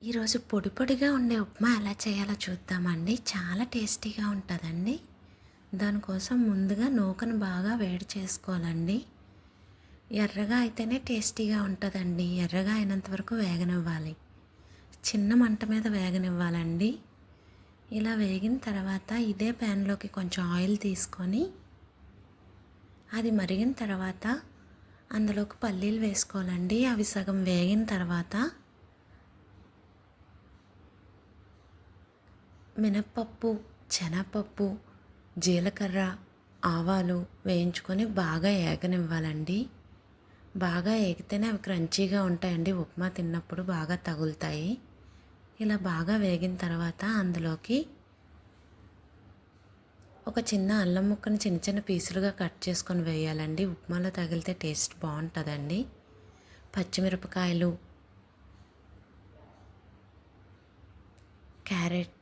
ఈరోజు పొడి పొడిగా ఉండే ఉప్మా ఎలా చేయాలో చూద్దామండి. చాలా టేస్టీగా ఉంటుందండి. దానికోసం ముందుగా నూకను బాగా వేడి చేసుకోవాలండి. ఎర్రగా అయితేనే టేస్టీగా ఉంటుందండి. ఎర్రగా అయినంత వరకు వేగనివ్వాలి. చిన్న మంట మీద వేగనివ్వాలండి. ఇలా వేగిన తర్వాత ఇదే ప్యాన్లోకి కొంచెం ఆయిల్ తీసుకొని అది మరిగిన తర్వాత అందులోకి పల్లీలు వేసుకోవాలండి. అవి సగం వేగిన తర్వాత మినప్పప్పు, శనగపప్పు, జీలకర్ర, ఆవాలు వేయించుకొని బాగా ఏగనివ్వాలండి. బాగా ఏగితేనే అవి క్రంచీగా ఉంటాయండి. ఉప్మా తిన్నప్పుడు బాగా తగులుతాయి. ఇలా బాగా వేగిన తర్వాత అందులోకి ఒక చిన్న అల్లం ముక్కని చిన్న చిన్న పీసులుగా కట్ చేసుకొని వేయాలండి. ఉప్మాలో తగిలితే టేస్ట్ బాగుంటుందండి. పచ్చిమిరపకాయలు, క్యారెట్,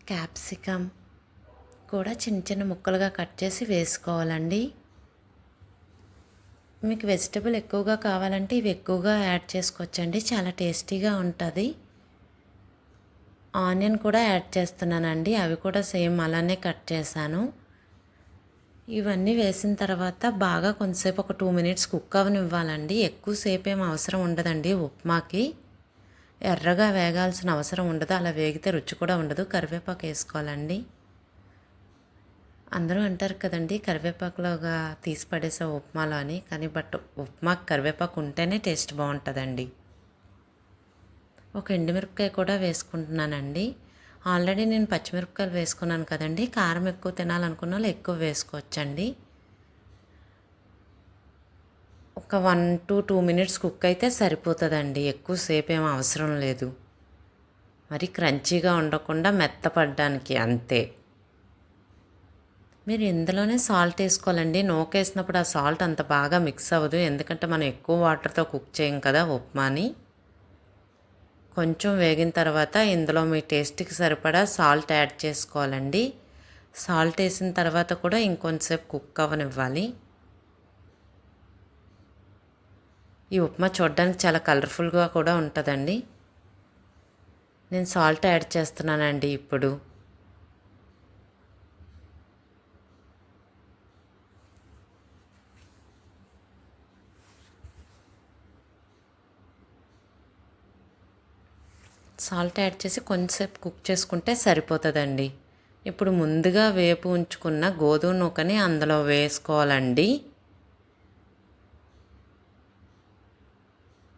క్యాప్సికమ్ కూడా చిన్న చిన్న ముక్కలుగా కట్ చేసి వేసుకోవాలండి. మీకు వెజిటబుల్ ఎక్కువగా కావాలంటే ఇవి ఎక్కువగా యాడ్ చేసుకోవచ్చండి. చాలా టేస్టీగా ఉంటుంది. ఆనియన్ కూడా యాడ్ చేస్తున్నానండి. అవి కూడా సేమ్ అలానే కట్ చేశాను. ఇవన్నీ వేసిన తర్వాత బాగా కొంతసేపు ఒక 2 మినిట్స్ కుక్ అవనివ్వాలండి. ఎక్కువసేపు ఏం అవసరం ఉండదండి ఉప్మాకి. ఎర్రగా వేగాల్సిన అవసరం ఉండదు. అలా వేగితే రుచి కూడా ఉండదు. కరివేపాకు వేసుకోవాలండి. అందరూ అంటారు కదండి కరివేపాకులోగా తీసి పడేసే ఉప్మాలో అని. కానీ ఉప్మాకి కరివేపాకు ఉంటేనే టేస్ట్ బాగుంటుందండి. ఒక ఎండుమిరపకాయ కూడా వేసుకుంటున్నానండి. ఆల్రెడీ నేను పచ్చిమిరపకాయలు వేసుకున్నాను కదండి. కారం ఎక్కువ తినాలనుకున్న వాళ్ళు ఎక్కువ వేసుకోవచ్చండి. ఒక 1 to 2 మినిట్స్ కుక్ అయితే సరిపోతుందండి. ఎక్కువసేపు ఏం అవసరం లేదు. మరి క్రంచీగా ఉండకుండా మెత్తపడడానికి అంతే. మీరు ఇందులోనే సాల్ట్ వేసుకోవాలండి. నూకేసినప్పుడు ఆ సాల్ట్ అంత బాగా మిక్స్ అవ్వదు. ఎందుకంటే మనం ఎక్కువ వాటర్తో కుక్ చేయం కదా ఉప్మాని. కొంచెం వేగిన తర్వాత ఇందులో మీ టేస్ట్కి సరిపడా సాల్ట్ యాడ్ చేసుకోవాలండి. సాల్ట్ వేసిన తర్వాత కూడా ఇంకొంచెంసేపు కుక్ అవ్వనివ్వాలి. ఈ ఉప్మా చూడడానికి చాలా కలర్ఫుల్గా కూడా ఉంటుందండి. నేను సాల్ట్ యాడ్ చేస్తున్నానండి ఇప్పుడు. సాల్ట్ యాడ్ చేసి కొంచెంసేపు కుక్ చేసుకుంటే సరిపోతుందండి. ఇప్పుడు ముందుగా వేపు ఉంచుకున్న గోధుమ నూకని అందులో వేసుకోవాలండి.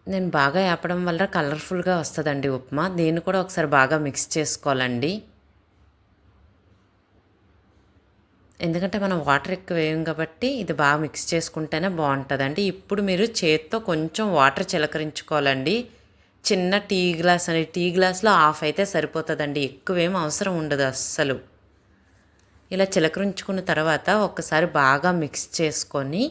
నేను బాగా వేపడం వల్ల కలర్ఫుల్గా వస్తుందండి ఉప్మా. దీన్ని కూడా ఒకసారి బాగా మిక్స్ చేసుకోవాలండి. ఎందుకంటే మనం వాటర్ ఎక్కువ వేయం కాబట్టి ఇది బాగా మిక్స్ చేసుకుంటేనే బాగుంటుందండి. ఇప్పుడు మీరు చేత్తో కొంచెం వాటర్ చిలకరించుకోవాలండి. చిన్న టీ గ్లాస్ అని టీ గ్లాస్లో హాఫ్ అయితే సరిపోతుందండి. ఎక్కువేం అవసరం ఉండదు అస్సలు. ఇలా చిలకరించుకున్న తర్వాత ఒక్కసారి బాగా మిక్స్ చేసుకొని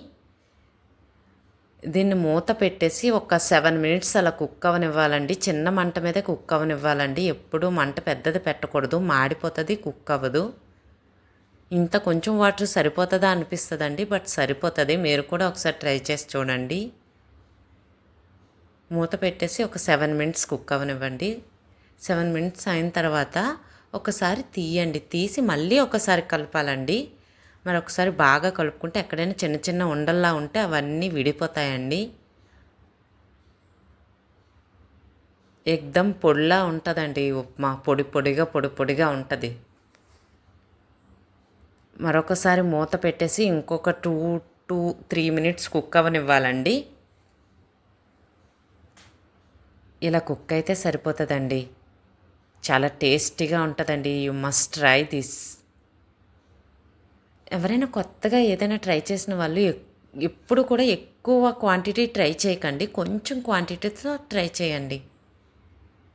దీన్ని మూత పెట్టేసి ఒక 7 మినిట్స్ అలా కుక్ అవనివ్వాలండి. చిన్న మంట మీదే కుక్ అవనివ్వాలండి. ఎప్పుడూ మంట పెద్దది పెట్టకూడదు, మాడిపోతుంది, కుక్ అవ్వదు. ఇంత కొంచెం వాటర్ సరిపోతుందా అనిపిస్తుందండి, బట్ సరిపోతుంది. మీరు కూడా ఒకసారి ట్రై చేసి చూడండి. మూత పెట్టేసి ఒక 7 మినిట్స్ కుక్ అవనివ్వండి. 7 మినిట్స్ అయిన తర్వాత ఒకసారి తీయండి. తీసి మళ్ళీ ఒకసారి కలపాలండి. మరి ఒకసారి బాగా కలుపుకుంటే ఎక్కడైనా చిన్న చిన్న ఉండల్లా ఉంటే అవన్నీ విడిపోతాయండి. ఎక్దమ్ పొడిలా ఉంటుందండి ఉప్మా. పొడి పొడిగా ఉంటుంది. మరొకసారి మూత పెట్టేసి ఇంకొక 2-3 మినిట్స్ కుక్ అవనివ్వాలండి. ఇలా కుక్ అయితే సరిపోతుందండి. చాలా టేస్టీగా ఉంటుందండి. You must try this. ఎవరైనా కొత్తగా ఏదైనా ట్రై చేసిన వాళ్ళు ఎప్పుడు కూడా ఎక్కువ క్వాంటిటీ ట్రై చేయకండి. కొంచెం క్వాంటిటీతో ట్రై చేయండి.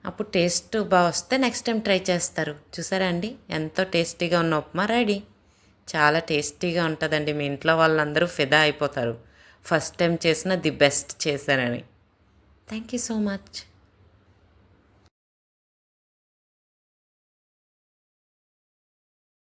అప్పుడు టేస్ట్ బాగా వస్తే నెక్స్ట్ టైం ట్రై చేస్తారు. చూసారా అండి, ఎంతో టేస్టీగా ఉన్న ఉప్మా రెడీ. చాలా టేస్టీగా ఉంటుందండి. మీ ఇంట్లో వాళ్ళందరూ ఫిదా అయిపోతారు. ఫస్ట్ టైం చేసిన ది బెస్ట్ చేశానని. Thank you so much.